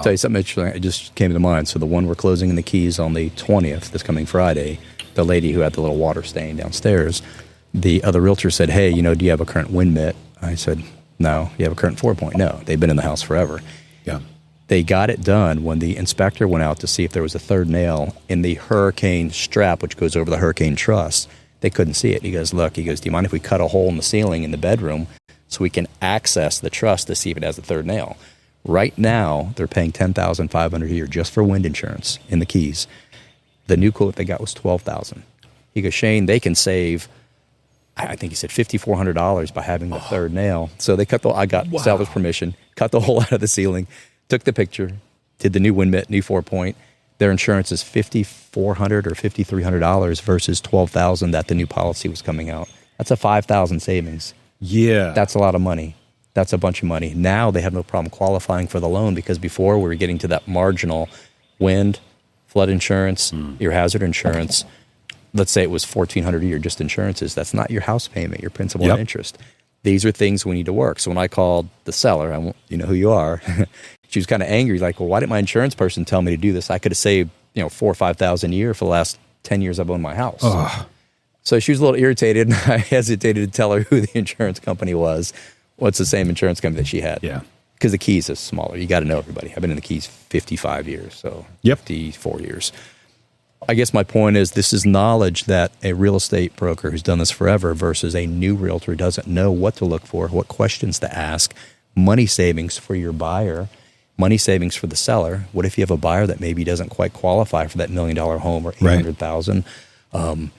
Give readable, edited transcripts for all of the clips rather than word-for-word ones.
I'll tell you something interesting. It just came to mind. So the one we're closing in the Keys on the 20th, this coming Friday, the lady who had the little water stain downstairs, the other realtor said, hey, do you have a current wind mitt? I said, no. You have a current 4-point? No. They've been in the house forever. Yeah. They got it done when the inspector went out to see if there was a third nail in the hurricane strap, which goes over the hurricane truss. They couldn't see it. He goes, look, do you mind if we cut a hole in the ceiling in the bedroom so we can access the truss to see if it has a third nail? Right now, they're paying $10,500 a year just for wind insurance in the Keys. The new quote they got was $12,000. He goes, Shane, they can save, I think he said $5,400 by having the third nail. So they I got salvage permission, cut the hole out of the ceiling, took the picture, did the new wind mitt, new 4-point. Their insurance is $5,400 or $5,300 versus $12,000 that the new policy was coming out. That's a $5,000 savings. Yeah. That's a lot of money. That's a bunch of money. Now they have no problem qualifying for the loan because before we were getting to that marginal wind, flood insurance, your hazard insurance. Let's say it was $1,400 a year just insurances. That's not your house payment, your principal and interest. These are things we need to work. So when I called the seller, you know who you are. She was kind of angry, like, well, why didn't my insurance person tell me to do this? I could have saved, $4,000 or $5,000 a year for the last 10 years I've owned my house. So she was a little irritated, and I hesitated to tell her who the insurance company was. What's the same insurance company that she had? Yeah. Because the Keys is smaller. You got to know everybody. I've been in the Keys 55 years, so 54 years. I guess my point is this is knowledge that a real estate broker who's done this forever versus a new realtor who doesn't know what to look for, what questions to ask, money savings for your buyer, money savings for the seller. What if you have a buyer that maybe doesn't quite qualify for that $1 million home or $800,000?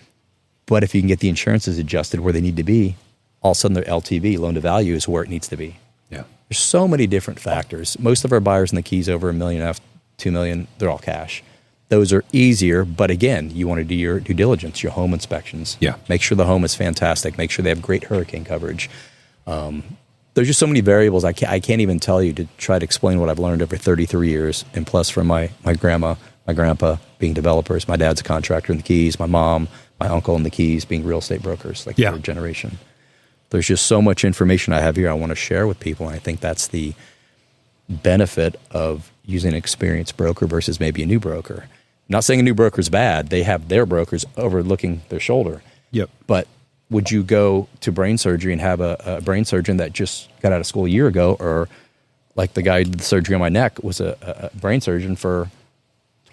But if you can get the insurances adjusted where they need to be, all of a sudden their LTV, loan to value, is where it needs to be. Yeah. There's so many different factors. Most of our buyers in the Keys over $1.5 million, $2 million, they're all cash. Those are easier, but again, you want to do your due diligence, your home inspections. Yeah. Make sure the home is fantastic. Make sure they have great hurricane coverage. There's just so many variables I can't even tell you to try to explain what I've learned over 33 years, and plus from my grandma, my grandpa being developers, my dad's a contractor in the Keys, my mom, my uncle in the Keys being real estate brokers, like third generation. There's just so much information I have here I want to share with people, and I think that's the benefit of using an experienced broker versus maybe a new broker. I'm not saying a new broker is bad. They have their brokers overlooking their shoulder. Yep. But would you go to brain surgery and have a brain surgeon that just got out of school a year ago, or like the guy who did the surgery on my neck was a brain surgeon for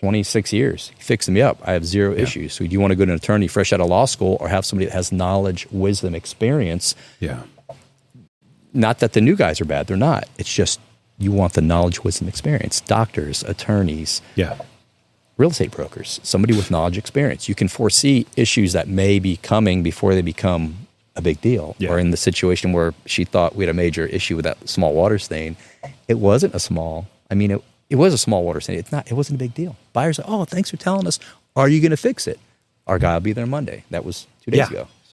26 years. He fixed me up. I have zero issues. So do you want to go to an attorney fresh out of law school or have somebody that has knowledge, wisdom, experience? Yeah. Not that the new guys are bad. They're not. It's just you want the knowledge, wisdom, experience. Doctors, attorneys. Yeah. Real estate brokers, somebody with knowledge, experience. You can foresee issues that may be coming before they become a big deal. Yeah. Or in the situation where she thought we had a major issue with that small water stain, it wasn't a small. I mean, it was a small water stain. It wasn't a big deal. Buyers are, oh, thanks for telling us. Are you going to fix it? Our guy will be there Monday. That was 2 days ago.